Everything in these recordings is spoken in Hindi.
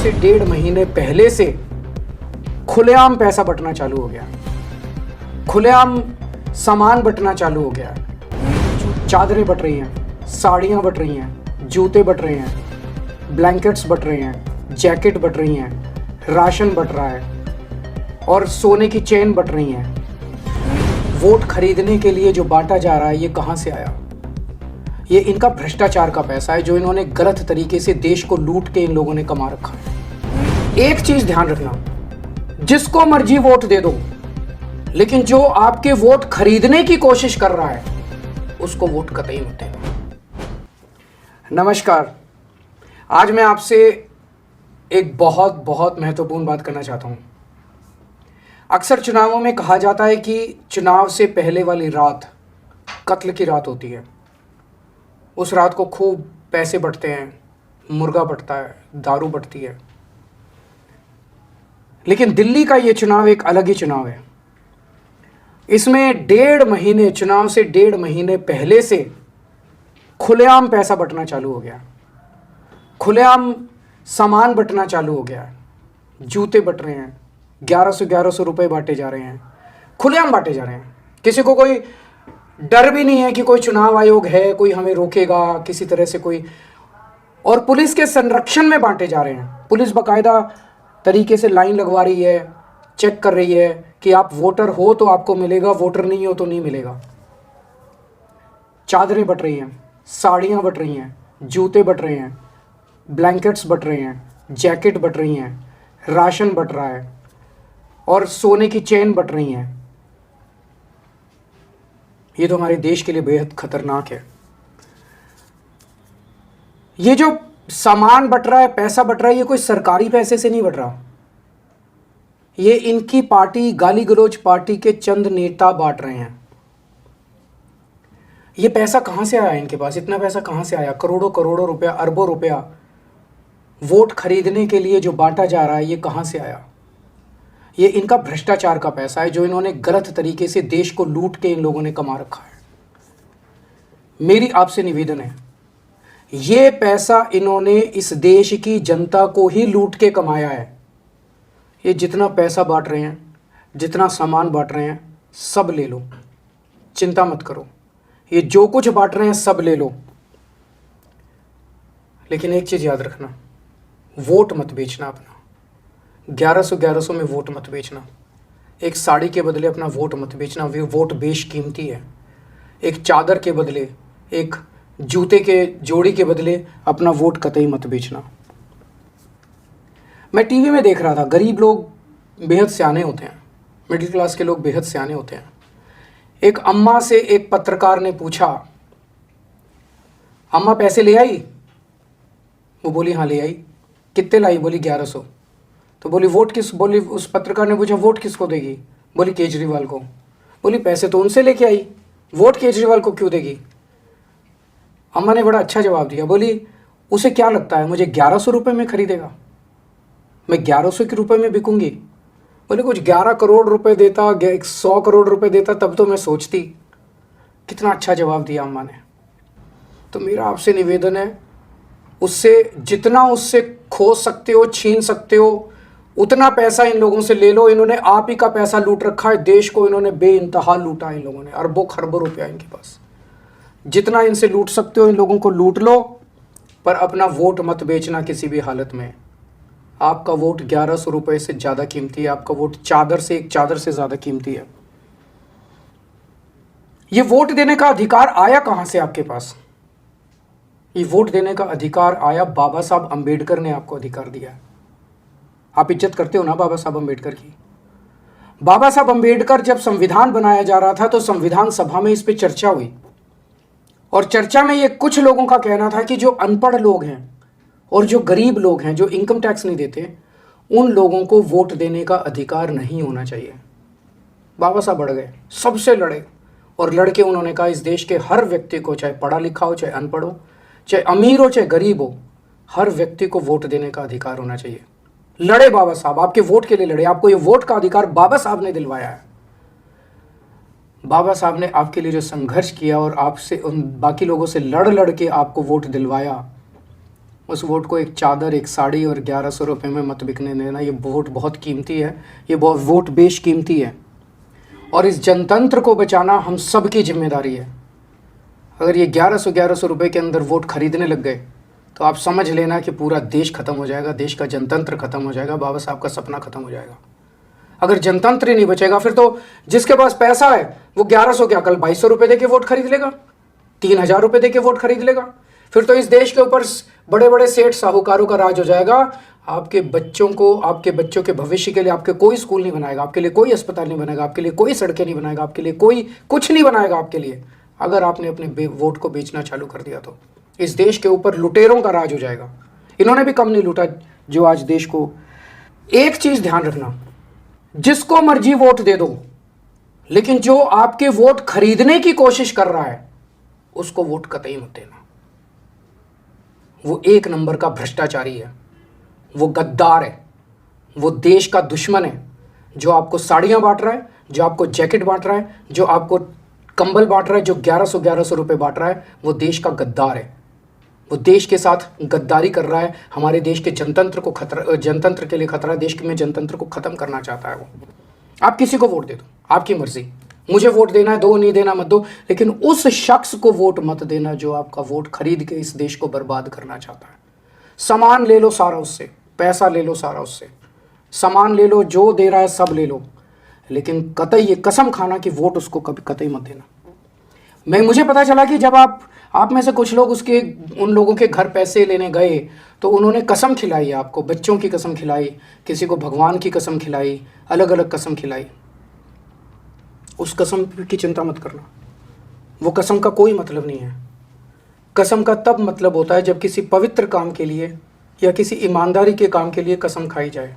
से 1.5 महीने पहले से खुलेआम पैसा बंटना चालू हो गया, खुलेआम सामान बंटना चालू हो गया। चादरें बंट रही हैं, साड़ियाँ बंट रही हैं, जूते बंट रहे हैं, ब्लैंकेट्स बंट रहे हैं, जैकेट बंट रही हैं, राशन बंट रहा है और सोने की चेन बंट रही हैं। वोट खरीदने के लिए जो बांटा जा रहा है ये कहाँ से आया? ये इनका भ्रष्टाचार का पैसा है जो इन्होंने गलत तरीके से देश को लूट के इन लोगों ने कमा रखा है। एक चीज ध्यान रखना, जिसको मर्जी वोट दे दो, लेकिन जो आपके वोट खरीदने की कोशिश कर रहा है उसको वोट कतई मत देना। नमस्कार, आज मैं आपसे एक बहुत बहुत महत्वपूर्ण बात करना चाहता हूं। अक्सर चुनावों में कहा जाता है कि चुनाव से पहले वाली रात कत्ल की रात होती है। उस रात को खूब पैसे बंटते हैं, मुर्गा बंटता है, दारू बंटती है। लेकिन दिल्ली का ये चुनाव एक अलग ही चुनाव है। इसमें 1.5 महीने, चुनाव से 1.5 महीने पहले से खुलेआम पैसा बंटना चालू हो गया, खुलेआम सामान बंटना चालू हो गया। जूते बंट रहे हैं, 1100 रुपए बांटे जा रहे हैं, खुलेआम बांटे जा रहे हैं। किसी को कोई डर भी नहीं है कि कोई चुनाव आयोग है, कोई हमें रोकेगा किसी तरह से कोई। और पुलिस के संरक्षण में बांटे जा रहे हैं। पुलिस बाकायदा तरीके से लाइन लगवा रही है, चेक कर रही है कि आप वोटर हो तो आपको मिलेगा, वोटर नहीं हो तो नहीं मिलेगा। चादरें बंट रही हैं, साड़ियाँ बंट रही हैं, जूते बंट रहे हैं, ब्लैंकेट्स बंट रहे हैं, जैकेट बंट रही हैं, राशन बंट रहा है और सोने की चेन बंट रही हैं। ये तो हमारे देश के लिए बेहद खतरनाक है। ये जो सामान बंट रहा है, पैसा बंट रहा है, ये कोई सरकारी पैसे से नहीं बंट रहा। ये इनकी पार्टी, गाली गलौज पार्टी के चंद नेता बांट रहे हैं। ये पैसा कहां से आया इनके पास? इतना पैसा कहां से आया? करोड़ों करोड़ों रुपया, अरबों रुपया वोट खरीदने के लिए जो बांटा जा रहा है ये कहां से आया? ये इनका भ्रष्टाचार का पैसा है जो इन्होंने गलत तरीके से देश को लूट के इन लोगों ने कमा रखा है। मेरी आपसे निवेदन है, ये पैसा इन्होंने इस देश की जनता को ही लूट के कमाया है। ये जितना पैसा बांट रहे हैं, जितना सामान बांट रहे हैं, सब ले लो, चिंता मत करो। ये जो कुछ बांट रहे हैं सब ले लो, लेकिन एक चीज़ याद रखना, वोट मत बेचना अपना। 1100 में वोट मत बेचना। एक साड़ी के बदले अपना वोट मत बेचना, वे वोट बेशकीमती है। एक चादर के बदले, एक जूते के जोड़ी के बदले अपना वोट कतई मत बेचना। मैं टीवी में देख रहा था, गरीब लोग बेहद सियाने होते हैं, मिडिल क्लास के लोग बेहद सियाने होते हैं। एक अम्मा से एक पत्रकार ने पूछा, अम्मा पैसे ले आई? वो बोली हाँ ले आई। कितने लाई? बोली 1100। तो बोली वोट किस, बोली उस पत्रकार ने पूछा वोट किसको देगी? बोली केजरीवाल को। बोली पैसे तो उनसे लेके आई, वोट केजरीवाल को क्यों देगी? अम्मा ने बड़ा अच्छा जवाब दिया, बोली उसे क्या लगता है मुझे 1100 रुपये में खरीदेगा? मैं 1100 के रुपये में बिकूंगी? बोले कुछ 11 करोड़ रुपए देता, 100 करोड़ रुपए देता तब तो मैं सोचती। कितना अच्छा जवाब दिया अम्मा ने। तो मेरा आपसे निवेदन है, उससे जितना उससे खो सकते हो, छीन सकते हो, उतना पैसा इन लोगों से ले लो। इन्होंने आप ही का पैसा लूट रखा है, देश को इन्होंने बेइंतहा लूटा। इन लोगों ने अरबों खरबों रुपया इनके पास। जितना इनसे लूट सकते हो इन लोगों को लूट लो, पर अपना वोट मत बेचना किसी भी हालत में। आपका वोट 1100 रुपये से ज़्यादा कीमती है, आपका वोट चादर से, एक चादर से ज़्यादा कीमती है। ये वोट देने का अधिकार आया कहाँ से आपके पास? ये वोट देने का अधिकार आया, बाबा साहब अंबेडकर ने आपको अधिकार दिया। आप इज्जत करते हो ना बाबा साहब अंबेडकर की? बाबा साहब अंबेडकर जब संविधान बनाया जा रहा था तो संविधान सभा में इस पे चर्चा हुई, और चर्चा में ये कुछ लोगों का कहना था कि जो अनपढ़ लोग हैं और जो गरीब लोग हैं, जो इनकम टैक्स नहीं देते, उन लोगों को वोट देने का अधिकार नहीं होना चाहिए। बाबा साहब बढ़ गए, सबसे लड़े, और लड़के उन्होंने कहा इस देश के हर व्यक्ति को, चाहे पढ़ा लिखा हो, चाहे अनपढ़ हो, चाहे अमीर हो, चाहे गरीब हो, हर व्यक्ति को वोट देने का अधिकार होना चाहिए। लड़े बाबा साहब, आपके वोट के लिए लड़े। आपको ये वोट का अधिकार बाबा साहब ने दिलवाया है। बाबा साहब ने आपके लिए जो संघर्ष किया और आपसे, उन बाकी लोगों से लड़ लड़ के आपको वोट दिलवाया, उस वोट को एक चादर, एक साड़ी और 1100 रुपये में मत बिकने देना। ये वोट बहुत कीमती है, ये वोट बेशकीमती है और इस जनतंत्र को बचाना हम सब की जिम्मेदारी है। अगर ये 1100 रुपये के अंदर वोट खरीदने लग गए तो आप समझ लेना कि पूरा देश खत्म हो जाएगा, देश का जनतंत्र खत्म हो जाएगा, बाबा साहब का सपना खत्म हो जाएगा। अगर जनतंत्र ही नहीं बचेगा फिर तो जिसके पास पैसा है वो 1100 क्या कल 2200 रुपये दे के वोट खरीद लेगा, 3000 रुपये दे के वोट खरीद लेगा। फिर तो इस देश के ऊपर बड़े बड़े सेठ साहूकारों का राज हो जाएगा। आपके बच्चों को, आपके बच्चों के भविष्य के लिए आपके कोई स्कूल नहीं बनाएगा, आपके लिए कोई अस्पताल नहीं बनाएगा, आपके लिए कोई सड़कें नहीं बनाएगा, आपके लिए कोई कुछ नहीं बनाएगा आपके लिए। अगर आपने अपने वोट को बेचना चालू कर दिया तो इस देश के ऊपर लुटेरों का राज हो जाएगा। इन्होंने भी कम नहीं लूटा जो आज देश को। एक चीज ध्यान रखना, जिसको मर्जी वोट दे दो, लेकिन जो आपके वोट खरीदने की कोशिश कर रहा है उसको वोट कतई मत देना। वो एक नंबर का भ्रष्टाचारी है, वो गद्दार है, वो देश का दुश्मन है। जो आपको साड़ियां बांट रहा है, जो आपको जैकेट बांट रहा है, जो आपको कंबल बांट रहा है, जो 1100 रुपए बांट रहा है, वो देश का गद्दार है। वो देश के साथ गद्दारी कर रहा है, हमारे देश के जनतंत्र को खतरा, जनतंत्र के लिए खतरा, देश में जनतंत्र को खत्म करना चाहता है वो। आप किसी को वोट दे दो, आपकी मर्जी, मुझे वोट देना है दो, नहीं देना मत दो, लेकिन उस शख्स को वोट मत देना जो आपका वोट खरीद के इस देश को बर्बाद करना चाहता है। सामान ले लो सारा उससे, पैसा ले लो सारा उससे, सामान ले लो, जो दे रहा है सब ले लो, लेकिन कतई ये कसम खाना कि वोट उसको कभी कतई मत देना। मुझे पता चला कि जब आप में से कुछ लोग उन लोगों के घर पैसे लेने गए तो उन्होंने कसम खिलाई, आपको बच्चों की कसम खिलाई, किसी को भगवान की कसम खिलाई, अलग अलग कसम खिलाई। उस कसम की चिंता मत करना, वो कसम का कोई मतलब नहीं है। कसम का तब मतलब होता है जब किसी पवित्र काम के लिए या किसी ईमानदारी के काम के लिए कसम खाई जाए।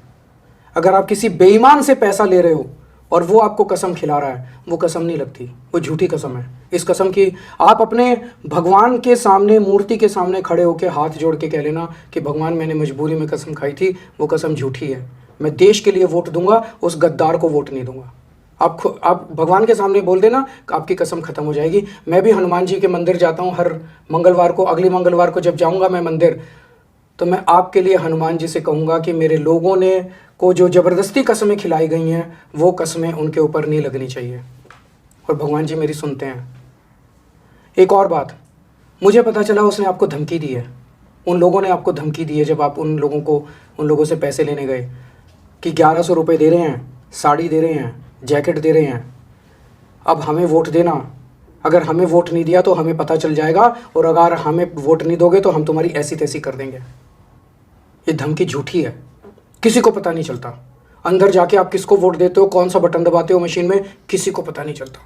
अगर आप किसी बेईमान से पैसा ले रहे हो और वो आपको कसम खिला रहा है, वो कसम नहीं लगती, वो झूठी कसम है। इस कसम की आप अपने भगवान के सामने, मूर्ति के सामने खड़े होकर हाथ जोड़ के कह लेना कि भगवान मैंने मजबूरी में कसम खाई थी, वो कसम झूठी है, मैं देश के लिए वोट दूंगा, उस गद्दार को वोट नहीं दूंगा। आप भगवान के सामने बोल देना, आपकी कसम खत्म हो जाएगी। मैं भी हनुमान जी के मंदिर जाता हूँ हर मंगलवार को। अगली मंगलवार को जब जाऊँगा मैं मंदिर, तो मैं आपके लिए हनुमान जी से कहूँगा कि मेरे लोगों ने को जो ज़बरदस्ती कस्में खिलाई गई हैं वो कस्में उनके ऊपर नहीं लगनी चाहिए, और भगवान जी मेरी सुनते हैं। एक और बात, मुझे पता चला उसने आपको धमकी दी है, उन लोगों ने आपको धमकी दी है जब आप उन लोगों से पैसे लेने गए कि 1100 रुपये दे रहे हैं, साड़ी दे रहे हैं, जैकेट दे रहे हैं, अब हमें वोट देना। अगर हमें वोट नहीं दिया तो हमें पता चल जाएगा, और अगर हमें वोट नहीं दोगे तो हम तुम्हारी ऐसी तैसी कर देंगे। ये धमकी झूठी है, किसी को पता नहीं चलता। अंदर जाके आप किसको वोट देते हो, कौन सा बटन दबाते हो मशीन में, किसी को पता नहीं चलता।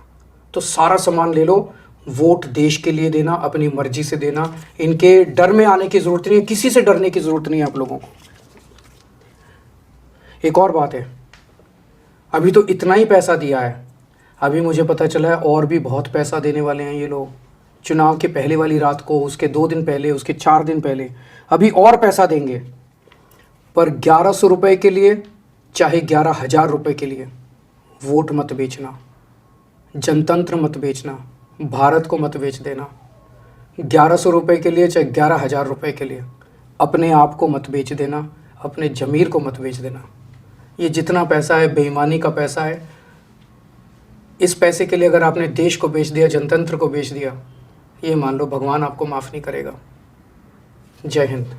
तो सारा सामान ले लो, वोट देश के लिए देना, अपनी मर्जी से देना। इनके डर में आने की ज़रूरत नहीं है, किसी से डरने की ज़रूरत नहीं है आप लोगों को। एक और बात है, अभी तो इतना ही पैसा दिया है, अभी मुझे पता चला है और भी बहुत पैसा देने वाले हैं ये लोग। चुनाव के पहले वाली रात को, उसके 2 दिन पहले, उसके 4 दिन पहले, अभी और पैसा देंगे। पर 1100 रुपये के लिए, चाहे 11,000 रुपये के लिए वोट मत बेचना, जनतंत्र मत बेचना, भारत को मत बेच देना। 1100 रुपये के लिए चाहे 11,000 रुपये के लिए अपने आप को मत बेच देना, अपने ज़मीर को मत बेच देना। ये जितना पैसा है बेईमानी का पैसा है। इस पैसे के लिए अगर आपने देश को बेच दिया, जनतंत्र को बेच दिया, ये मान लो भगवान आपको माफ़ नहीं करेगा। जय हिंद।